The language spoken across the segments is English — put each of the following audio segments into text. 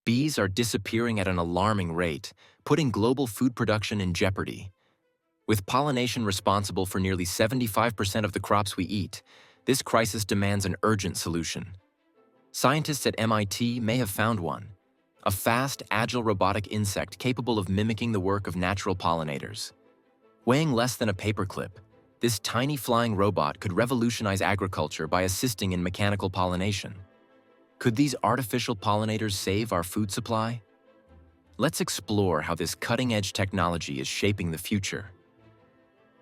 Bees are disappearing at an alarming rate, putting global food production in jeopardy. With pollination responsible for nearly 75% of the crops we eat, this crisis demands an urgent solution. Scientists at MIT may have found one: a fast, agile robotic insect capable of mimicking the work of natural pollinators. Weighing less than a paperclip, this tiny flying robot could revolutionize agriculture by assisting in mechanical pollination. Could these artificial pollinators save our food supply? Let's explore how this cutting-edge technology is shaping the future.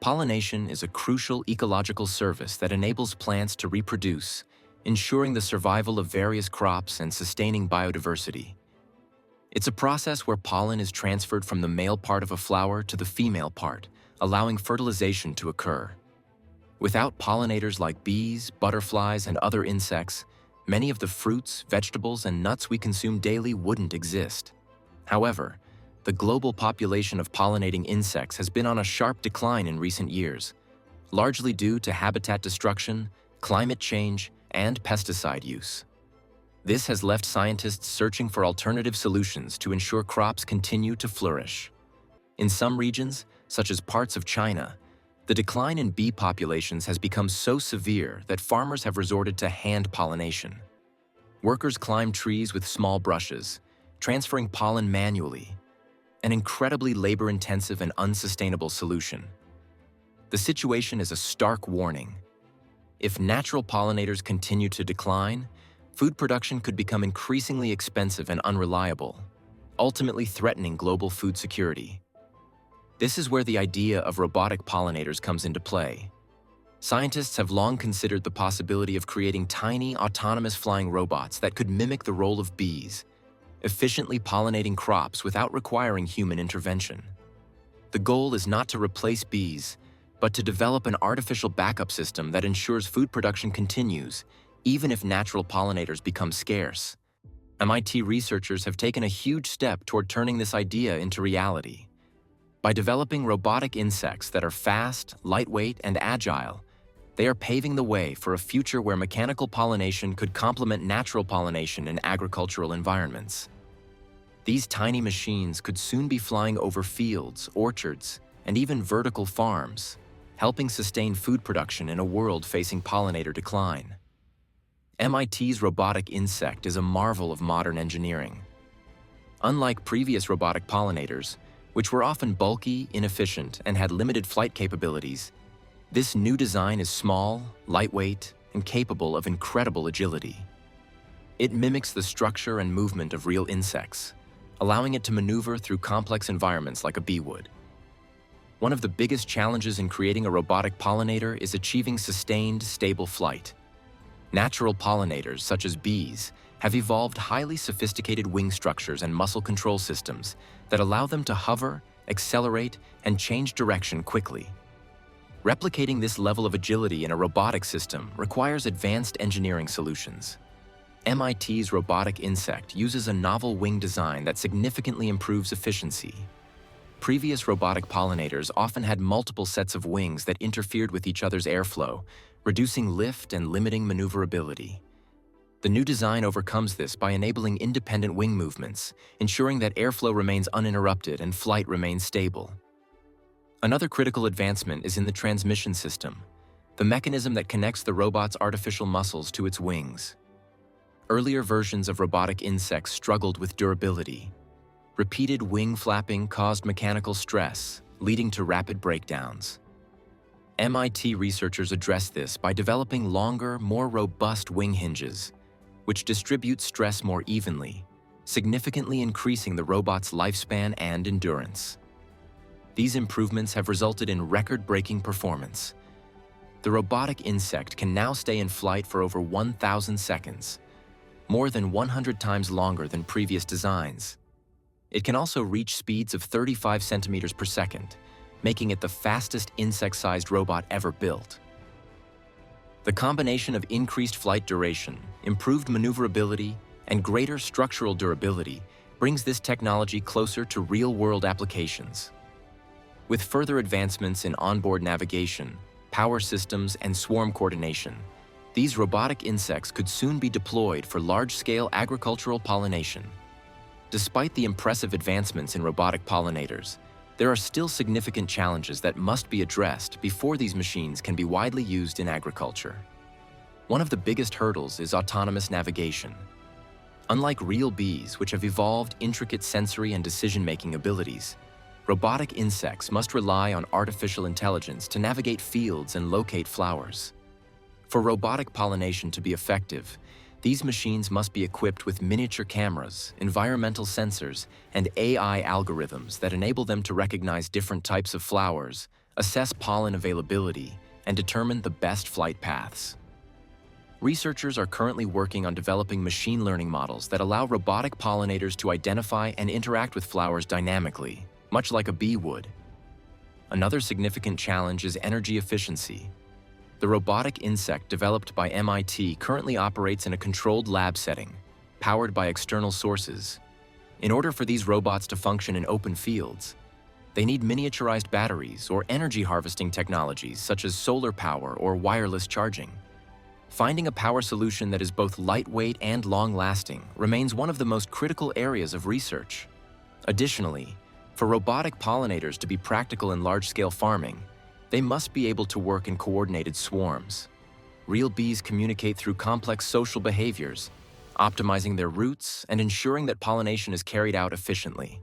Pollination is a crucial ecological service that enables plants to reproduce, ensuring the survival of various crops and sustaining biodiversity. It's a process where pollen is transferred from the male part of a flower to the female part, allowing fertilization to occur. Without pollinators like bees, butterflies, and other insects, many of the fruits, vegetables, and nuts we consume daily wouldn't exist. However, the global population of pollinating insects has been on a sharp decline in recent years, largely due to habitat destruction, climate change, and pesticide use. This has left scientists searching for alternative solutions to ensure crops continue to flourish. In some regions, such as parts of China, the decline in bee populations has become so severe that farmers have resorted to hand pollination. Workers climb trees with small brushes, transferring pollen manually, an incredibly labor-intensive and unsustainable solution. The situation is a stark warning. If natural pollinators continue to decline, food production could become increasingly expensive and unreliable, ultimately threatening global food security. This is where the idea of robotic pollinators comes into play. Scientists have long considered the possibility of creating tiny, autonomous flying robots that could mimic the role of bees, efficiently pollinating crops without requiring human intervention. The goal is not to replace bees, but to develop an artificial backup system that ensures food production continues, even if natural pollinators become scarce. MIT researchers have taken a huge step toward turning this idea into reality. By developing robotic insects that are fast, lightweight, and agile, they are paving the way for a future where mechanical pollination could complement natural pollination in agricultural environments. These tiny machines could soon be flying over fields, orchards, and even vertical farms, helping sustain food production in a world facing pollinator decline. MIT's robotic insect is a marvel of modern engineering. Unlike previous robotic pollinators, which were often bulky, inefficient, and had limited flight capabilities, this new design is small, lightweight, and capable of incredible agility. It mimics the structure and movement of real insects, allowing it to maneuver through complex environments like a bee would. One of the biggest challenges in creating a robotic pollinator is achieving sustained, stable flight. Natural pollinators, such as bees, have evolved highly sophisticated wing structures and muscle control systems that allow them to hover, accelerate, and change direction quickly. Replicating this level of agility in a robotic system requires advanced engineering solutions. MIT's robotic insect uses a novel wing design that significantly improves efficiency. Previous robotic pollinators often had multiple sets of wings that interfered with each other's airflow, reducing lift and limiting maneuverability. The new design overcomes this by enabling independent wing movements, ensuring that airflow remains uninterrupted and flight remains stable. Another critical advancement is in the transmission system, the mechanism that connects the robot's artificial muscles to its wings. Earlier versions of robotic insects struggled with durability. Repeated wing flapping caused mechanical stress, leading to rapid breakdowns. MIT researchers addressed this by developing longer, more robust wing hinges, which distribute stress more evenly, significantly increasing the robot's lifespan and endurance. These improvements have resulted in record-breaking performance. The robotic insect can now stay in flight for over 1,000 seconds, more than 100 times longer than previous designs. It can also reach speeds of 35 centimeters per second, making it the fastest insect-sized robot ever built. The combination of increased flight duration, improved maneuverability, and greater structural durability brings this technology closer to real-world applications. With further advancements in onboard navigation, power systems, and swarm coordination, these robotic insects could soon be deployed for large-scale agricultural pollination. Despite the impressive advancements in robotic pollinators, there are still significant challenges that must be addressed before these machines can be widely used in agriculture. One of the biggest hurdles is autonomous navigation. Unlike real bees, which have evolved intricate sensory and decision-making abilities, robotic insects must rely on artificial intelligence to navigate fields and locate flowers. For robotic pollination to be effective, these machines must be equipped with miniature cameras, environmental sensors, and AI algorithms that enable them to recognize different types of flowers, assess pollen availability, and determine the best flight paths. Researchers are currently working on developing machine learning models that allow robotic pollinators to identify and interact with flowers dynamically, much like a bee would. Another significant challenge is energy efficiency. The robotic insect developed by MIT currently operates in a controlled lab setting, powered by external sources. In order for these robots to function in open fields, they need miniaturized batteries or energy harvesting technologies such as solar power or wireless charging. Finding a power solution that is both lightweight and long-lasting remains one of the most critical areas of research. Additionally, for robotic pollinators to be practical in large-scale farming, they must be able to work in coordinated swarms. Real bees communicate through complex social behaviors, optimizing their routes and ensuring that pollination is carried out efficiently.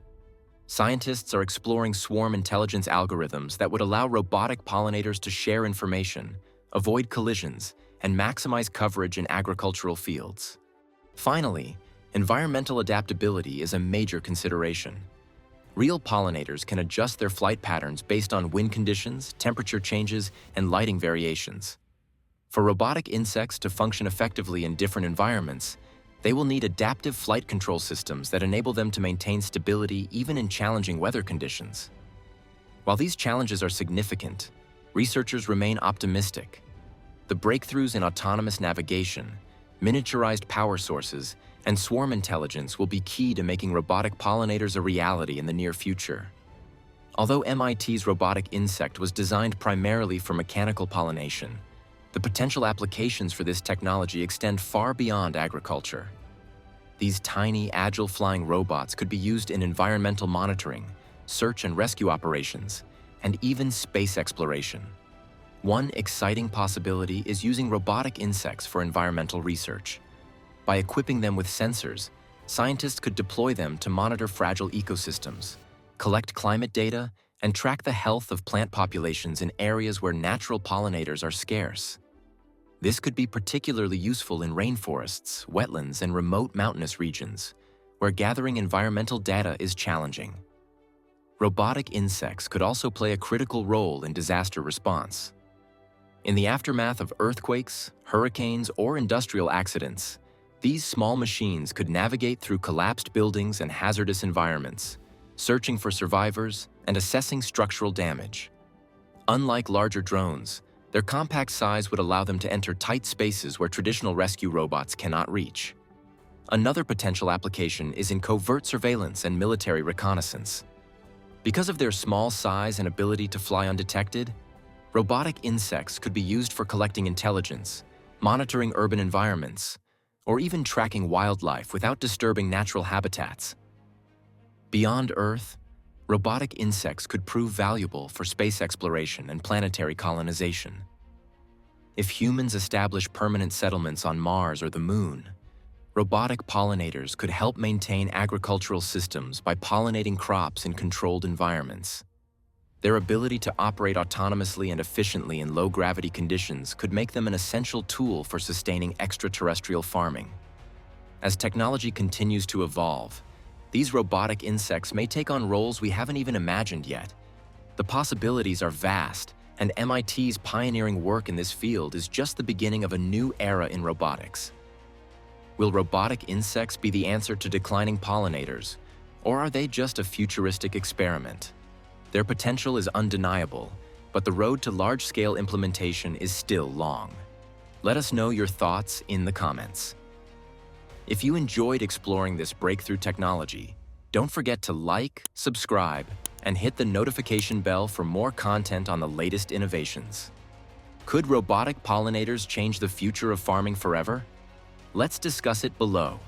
Scientists are exploring swarm intelligence algorithms that would allow robotic pollinators to share information, avoid collisions, and maximize coverage in agricultural fields. Finally, environmental adaptability is a major consideration. Real pollinators can adjust their flight patterns based on wind conditions, temperature changes, and lighting variations. For robotic insects to function effectively in different environments, they will need adaptive flight control systems that enable them to maintain stability even in challenging weather conditions. While these challenges are significant, researchers remain optimistic. The breakthroughs in autonomous navigation, miniaturized power sources, and swarm intelligence will be key to making robotic pollinators a reality in the near future. Although MIT's robotic insect was designed primarily for mechanical pollination, the potential applications for this technology extend far beyond agriculture. These tiny, agile flying robots could be used in environmental monitoring, search and rescue operations, and even space exploration. One exciting possibility is using robotic insects for environmental research. By equipping them with sensors, scientists could deploy them to monitor fragile ecosystems, collect climate data, and track the health of plant populations in areas where natural pollinators are scarce. This could be particularly useful in rainforests, wetlands, and remote mountainous regions, where gathering environmental data is challenging. Robotic insects could also play a critical role in disaster response. In the aftermath of earthquakes, hurricanes, or industrial accidents, these small machines could navigate through collapsed buildings and hazardous environments, searching for survivors and assessing structural damage. Unlike larger drones, their compact size would allow them to enter tight spaces where traditional rescue robots cannot reach. Another potential application is in covert surveillance and military reconnaissance. Because of their small size and ability to fly undetected, robotic insects could be used for collecting intelligence, monitoring urban environments, or even tracking wildlife without disturbing natural habitats. Beyond Earth, robotic insects could prove valuable for space exploration and planetary colonization. If humans establish permanent settlements on Mars or the Moon, robotic pollinators could help maintain agricultural systems by pollinating crops in controlled environments. Their ability to operate autonomously and efficiently in low-gravity conditions could make them an essential tool for sustaining extraterrestrial farming. As technology continues to evolve, these robotic insects may take on roles we haven't even imagined yet. The possibilities are vast, and MIT's pioneering work in this field is just the beginning of a new era in robotics. Will robotic insects be the answer to declining pollinators, or are they just a futuristic experiment? Their potential is undeniable, but the road to large-scale implementation is still long. Let us know your thoughts in the comments. If you enjoyed exploring this breakthrough technology, don't forget to like, subscribe, and hit the notification bell for more content on the latest innovations. Could robotic pollinators change the future of farming forever? Let's discuss it below.